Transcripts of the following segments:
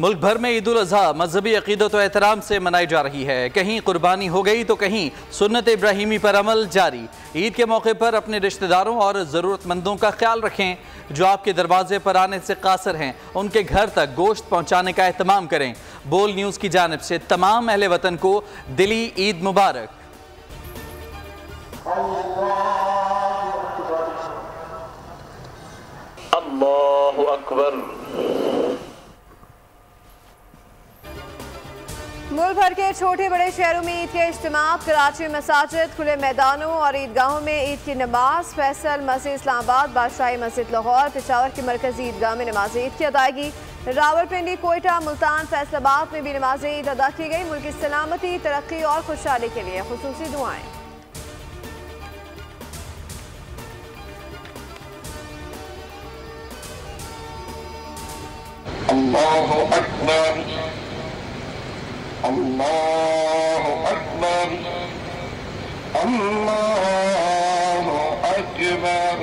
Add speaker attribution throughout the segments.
Speaker 1: मुल्क भर में ईद उल अज़हा मजहबी अक़ीदत व एहतराम से मनाई जा रही है। कहीं कुर्बानी हो गई तो कहीं सुन्नत इब्राहिमी पर अमल जारी। ईद के मौके पर अपने रिश्तेदारों और ज़रूरतमंदों का ख्याल रखें। जो आपके दरवाजे पर आने से कासिर हैं उनके घर तक गोश्त पहुँचाने का एहतमाम करें। बोल न्यूज़ की जानिब से तमाम अहले वतन को दिली ईद मुबारक।
Speaker 2: अल्लाहु अकबर।
Speaker 3: मुल्क भर के छोटे बड़े शहरों में ईद के इज्तिमा। कराची मसाजिद, खुले मैदानों और ईदगाहों में ईद की नमाज। फैसल मस्जिद इस्लामाबाद, बादशाही मस्जिद लाहौर, पेशावर की मरकजी ईदगाह में नमाज ईद की अदायगी। रावलपिंडी, कोयटा, मुल्तान, फैसलाबाद में भी नमाज ईद अदा की गई। मुल्क की सलामती, तरक्की और खुशहाली के लिए खुसूसी दुआएं।
Speaker 4: अल्लाहु अकबर, अल्लाहु अकबर, अल्लाहु अकबर।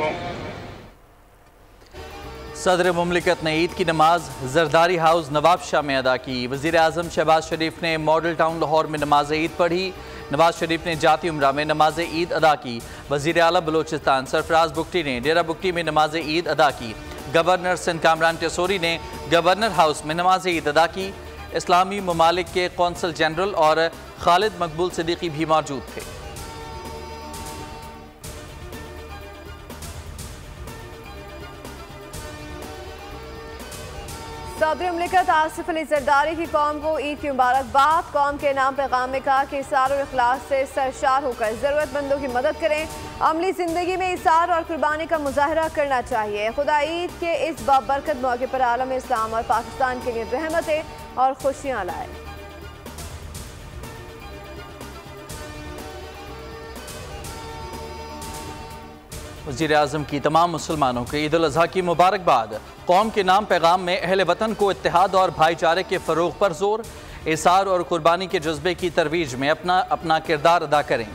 Speaker 1: सदर मुमलिकत ने ईद की नमाज जरदारी हाउस नवाबशाह में अदा की। वज़ीर आज़म शहबाज शरीफ ने मॉडल टाउन लाहौर में नमाज ईद पढ़ी। नवाज शरीफ ने जाती उम्रा में नमाज ईद अदा की। वज़ीर आला बलोचिस्तान सरफराज बुगटी ने डेरा बुगटी में नमाज ईद अदा की। गवर्नर सिंध कामरान टेसोरी ने गवर्नर हाउस में नमाज ईद अदा की। इस्लामी ममालिक के कौंसल जनरल और खालिद मकबूल सिद्दीकी भी मौजूद थे।
Speaker 3: सदर मुमलिकत आसिफ अली जरदारी की कौम को ईद की मुबारकबाद। कौम के नाम पैगाम में कहा कि इसार और इखलास से सरशार होकर ज़रूरतमंदों की मदद करें। अमली ज़िंदगी में इसार और कुर्बानी का मुजाहरा करना चाहिए। खुदा ईद के इस बाबरकत मौके पर आलम इस्लाम और पाकिस्तान के लिए रहमतें और खुशियाँ लाए।
Speaker 1: वज़ीर आज़म की तमाम मुसलमानों को ईद उल अज़हा की मुबारकबाद। कौम के नाम पैगाम में अहले वतन को इत्तेहाद और भाईचारे के फ़रोग़ पर जोर। इसार और कुर्बानी के जज्बे की तरवीज में अपना अपना किरदार अदा करें।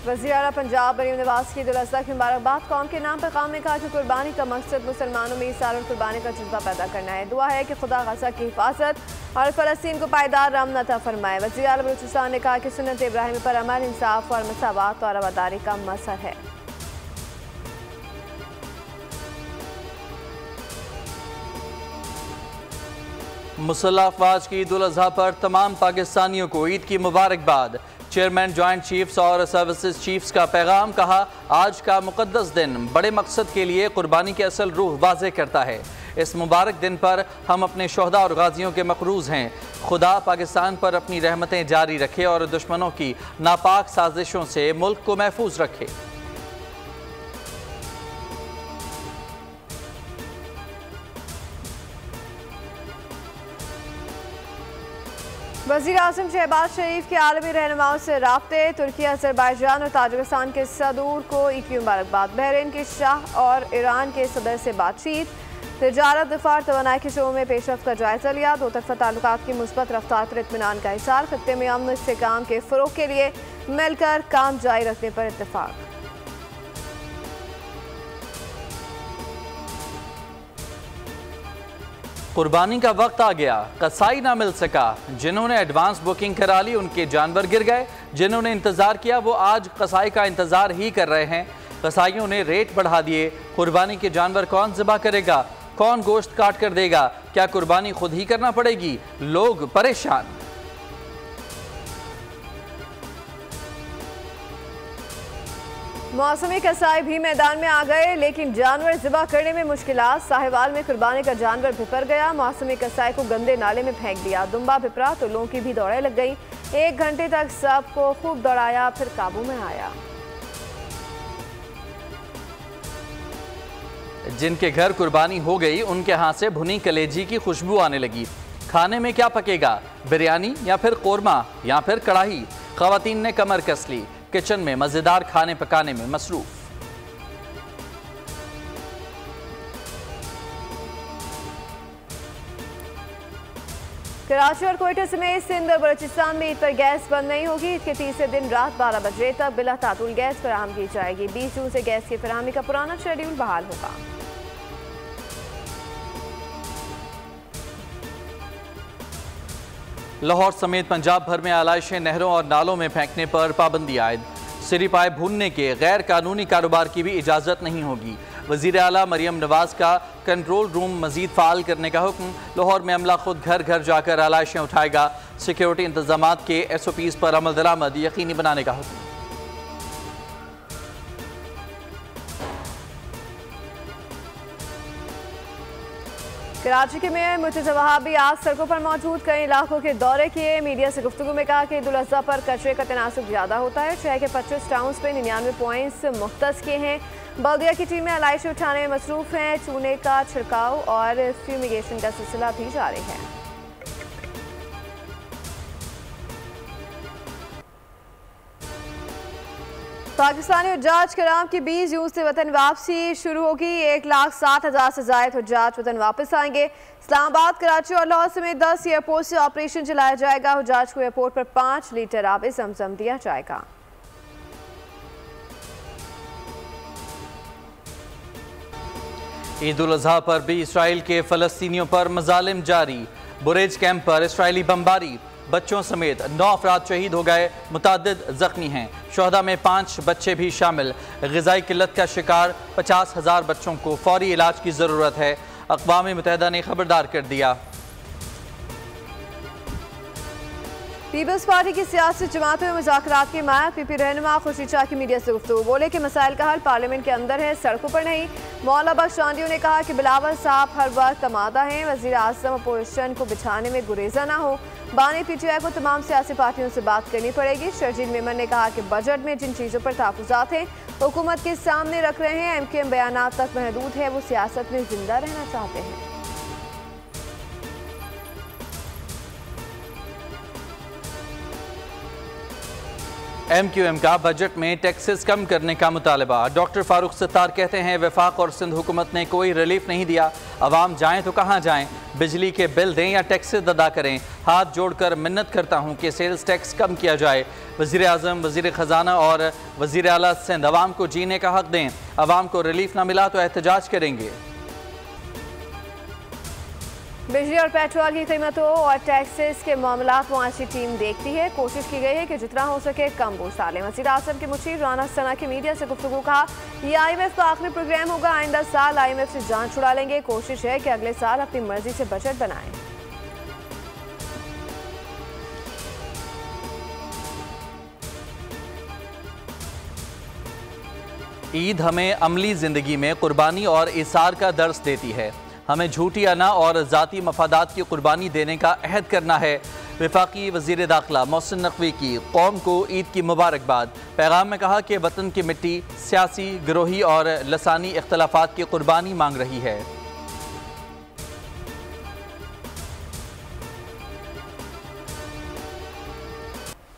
Speaker 3: वज़ीर आला पंजाब मरीम नवाज की ईद उल अज़हा की मुबारकबाद। कौम के नाम पैगाम में कहा कि कुर्बानी का मकसद मुसलमानों में इसार और कुर्बानी का जज्बा पैदा करना है। दुआ है कि खुदा गज़ा की हिफाजत और फ़लस्तीन को पायदार अमन अता फरमाए। वज़ीर आला बलूचिस्तान ने कहा कि सुन्नत इब्राहिमी पर अमल इंसाफ और मसावात और रवादारी का मसर है।
Speaker 1: मुसल्लह अफवाज की ईद उल अज़हा पर तमाम पाकिस्तानियों को ईद की मुबारकबाद। चेयरमैन जॉइंट चीफ्स और सर्विसेज चीफ्स का पैगाम। कहा, आज का मुक़द्दस दिन बड़े मकसद के लिए कुर्बानी की असल रूह वाज़े करता है। इस मुबारक दिन पर हम अपने शोहदा और गाजियों के मक़रूज़ हैं। खुदा पाकिस्तान पर अपनी रहमतें जारी रखे और दुश्मनों की नापाक साजिशों से मुल्क को महफूज रखे।
Speaker 3: वज़ीर आज़म शहबाज शरीफ के आलमी रहनुमाओं से राब्ते। तुर्की, अज़रबैजान और ताजिकिस्तान के सदूर को ईद की मुबारकबाद। बहरीन के शाह और ईरान के सदर से बातचीत। तिजारत, दिफा और तवानाई के शोबों में पेशरफ्त का जायजा लिया। दो तरफ़ा ताल्लुकात की मुस्बत रफ्तार पर इत्मीनान का हिसार। खत्ते में अमन इस्तेहकाम के फ़रोग़ के लिए मिलकर काम जारी रखने पर इत्तेफाक।
Speaker 1: कुर्बानी का वक्त आ गया, कसाई ना मिल सका। जिन्होंने एडवांस बुकिंग करा ली उनके जानवर गिर गए। जिन्होंने इंतज़ार किया वो आज कसाई का इंतज़ार ही कर रहे हैं। कसाईयों ने रेट बढ़ा दिए। कुर्बानी के जानवर कौन ज़िबा करेगा? कौन गोश्त काट कर देगा? क्या कुर्बानी खुद ही करना पड़ेगी? लोग परेशान।
Speaker 3: मौसमी कसाई भी मैदान में आ गए, लेकिन जानवर ज़िबा करने में मुश्किलात। साहिवाल में कुर्बानी का जानवर भिपर गया। मौसमी कसाई को गंदे नाले में फेंक दिया। दुम्बा भिपरा तो लोगों की भी दौड़े लग गई। 1 घंटे तक सबको खूब दौड़ाया, फिर काबू में आया।
Speaker 1: जिनके घर कुर्बानी हो गई उनके हाथ से भुनी कलेजी की खुशबू आने लगी। खाने में क्या पकेगा? बिरयानी या फिर कोरमा या फिर कढ़ाई? ख़वातीन ने कमर कस ली। किचन में मज़ेदार खाने पकाने में मसरूफ।
Speaker 3: कराची और कोयटा समेत सिंध और बलूचिस्तान में ईद पर गैस बंद नहीं होगी। ईद के तीसरे दिन रात 12 बजे तक बिला तातुल गैस फराहम की जाएगी। 20 जून से गैस की फराहमी का पुराना शेड्यूल बहाल होगा।
Speaker 1: लाहौर समेत पंजाब भर में आलाइशें नहरों और नालों में फेंकने पर पाबंदी आयद। सिरी पाए भूनने के गैर कानूनी कारोबार की भी इजाज़त नहीं होगी। वज़ीर आला मरियम नवाज का कंट्रोल रूम मजीद फ़ाल करने का हुक्म। लाहौर में अमला खुद घर घर जाकर आलाइशें उठाएगा। सिक्योरिटी इंतजामात के SOPs पर अमल दरामद यकीनी बनाने का हुक्म।
Speaker 3: कराची के मेयर मुर्तज़ा वहाबी आज सड़कों पर मौजूद कई इलाकों के दौरे किए। मीडिया से गुफ्तगू में कहा कि ईद उल अज़हा पर कचरे का तनासुब ज़्यादा होता है। शहर के 25 टाउन्स पे 99 पॉइंट्स मुख्तस किए हैं। बल्दिया की टीमें आलाइशें उठाने में मसरूफ़ हैं। चूने का छिड़काव और फ्यूमिगेशन का सिलसिला भी जारी है। पाकिस्तानी हुज्जाज कराम की 20 जून से वतन वापसी शुरू होगी। 1,07,000 से ज़ायद हुज्जाज वतन वापस आएंगे। इस्लामाबाद, कराची और लाहौर समेत 10 एयरपोर्ट से ऑपरेशन चलाया जाएगा। हुज्जाज को एयरपोर्ट पर 5 लीटर आब ज़मज़म दिया जाएगा।
Speaker 1: ईद उल अज़हा पर भी इसराइल के फ़लस्तीनियों पर मज़ालिम जारी। बुरेज कैंप पर इसराइली बमबारी। बच्चों समेत 9 अफराद शहीद हो गए, मुतादिद जख्मी हैं। शोहदा में 5 बच्चे भी शामिल। ग़िज़ाई किल्लत का शिकार 50,000 बच्चों को फौरी इलाज की ज़रूरत है। अक़वाम मुत्तहिदा ने खबरदार कर दिया।
Speaker 3: पीपल्स पार्टी की सियासी जमातों में मुज़ाकरात की माया। PP रहनुमा खुर्शीद शाह की मीडिया से गुफ्तगू। बोले कि मसाइल का हल पार्लियामेंट के अंदर है, सड़कों पर नहीं। मौला बख्श चांदियों ने कहा कि बिलावल साहब हर वक्त आमादा हैं। वज़ीर आज़म अपोजिशन को बिछाने में गुरेजा ना हो। बानी PTI को तमाम सियासी पार्टियों से बात करनी पड़ेगी। शर्जील मेमन ने कहा कि बजट में जिन चीज़ों पर तहफ़्फ़ुज़ात हैं हुकूमत के सामने रख रहे हैं। MKM बयानात तक महदूद है, वो सियासत में जिंदा रहना चाहते हैं।
Speaker 1: MQM का बजट में टैक्सेस कम करने का मुतालबा। डॉक्टर फारूक सत्तार कहते हैं वफाक और सिंध हुकूमत ने कोई रिलीफ नहीं दिया। अवाम जाएं तो कहाँ जाएं? बिजली के बिल दें या टैक्सेस अदा करें? हाथ जोड़कर मिन्नत करता हूँ कि सेल्स टैक्स कम किया जाए। वज़ीर आज़म, वज़ीर ख़जाना और वज़ीर आला सिंध अवाम को जीने का हक दें। अवाम को रिलीफ ना मिला तो एहतजाज करेंगे।
Speaker 3: बिजली और पेट्रोल की कीमतों और टैक्सेस के मामलात मुआशी टीम देखती है। कोशिश की गई है कि जितना हो सके कम बोझ डालें। वज़ीर आज़म के मुशीर राना सना की मीडिया से गुफ्तगू। कहा यह IMF का आखिरी प्रोग्राम होगा। आइंदा साल IMF से जान छुड़ा लेंगे। कोशिश है कि अगले साल अपनी मर्जी से बजट बनाएं।
Speaker 1: ईद हमें अमली ज़िंदगी में कुर्बानी और इसार का दर्स देती है। हमें झूठी अना और ज़ाती मफादात की कुर्बानी देने का अहद करना है। वफाकी वज़ीर दाखिला मोहसिन नकवी की कौम को ईद की मुबारकबाद। पैगाम में कहा कि वतन की मिट्टी सियासी, गिरोही और लसानी इख्तलाफात की कुर्बानी मांग रही है।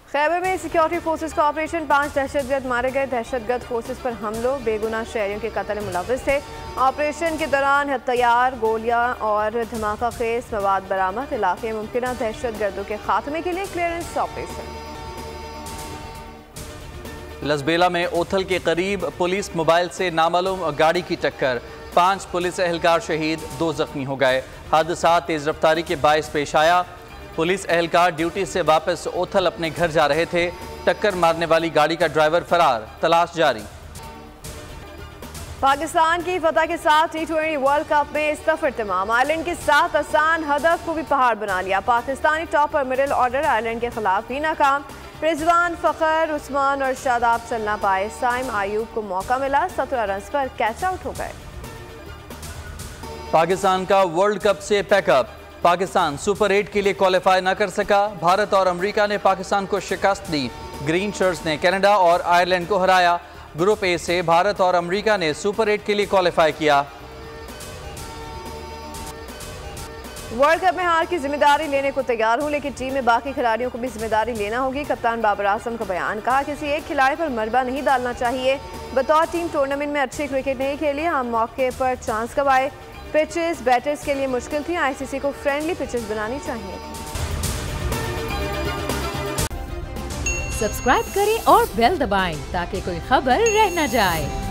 Speaker 3: खैबर में सिक्योरिटी फोर्सेस का ऑपरेशन। 5 दहशतगर्द मारे गए। दहशतगर्द फोर्सेस पर हमलों, बेगुनाह शहरियों के कत्ल में मुलव्वस थे। ऑपरेशन के दौरान हथियार, गोलियां और धमाका खेज मवाद बरामद। इलाके में मुमकिन दहशतगर्दों के खात्मे के लिए क्लियरेंस ऑपरेशन।
Speaker 1: लसबेला में ओथल के करीब पुलिस मोबाइल से नामालूम गाड़ी की टक्कर। 5 पुलिस एहलकार शहीद, 2 जख्मी हो गए। हादसा तेज रफ्तारी के बायस पेश आया। पुलिस एहलकार ड्यूटी से वापस ओथल अपने घर जा रहे थे। टक्कर मारने वाली गाड़ी का ड्राइवर फरार, तलाश जारी।
Speaker 3: पाकिस्तान की फतह के साथ T20 वर्ल्ड कप में इस्तफर तमाम। आयरलैंड के साथ आसान हदफ को भी पहाड़ बना लिया। पाकिस्तानी टॉप और मिडिल ऑर्डर आयरलैंड के खिलाफ भी नाकाम। रिजवान, फखर, उस्मान और शादाब चल ना पाए। साइम आयूब को मौका मिला, 17 रन पर कैच आउट हो गए।
Speaker 1: पाकिस्तान का वर्ल्ड कप से पैकअप। पाकिस्तान सुपर 8 के लिए क्वालिफाई न कर सका। भारत और अमेरिका ने पाकिस्तान को शिकस्त दी। ग्रीन शर्ट्स ने कनाडा और आयरलैंड को हराया। ग्रुप ए से भारत और अमेरिका ने सुपर 8 के लिए क्वालिफाई किया।
Speaker 3: वर्ल्ड कप में हार की जिम्मेदारी लेने को तैयार हूं, लेकिन टीम में बाकी खिलाड़ियों को भी जिम्मेदारी लेना होगी। कप्तान बाबर आजम का बयान। कहा किसी एक खिलाड़ी पर मलबा नहीं डालना चाहिए। बतौर टीम टूर्नामेंट में अच्छी क्रिकेट नहीं खेली, हम मौके पर चांस गंवाए। पिचेस बैटर्स के लिए मुश्किल थी। ICC को फ्रेंडली पिचेस बनानी चाहिए थी।
Speaker 5: सब्सक्राइब करें और बेल दबाएं ताकि कोई खबर रह न जाए।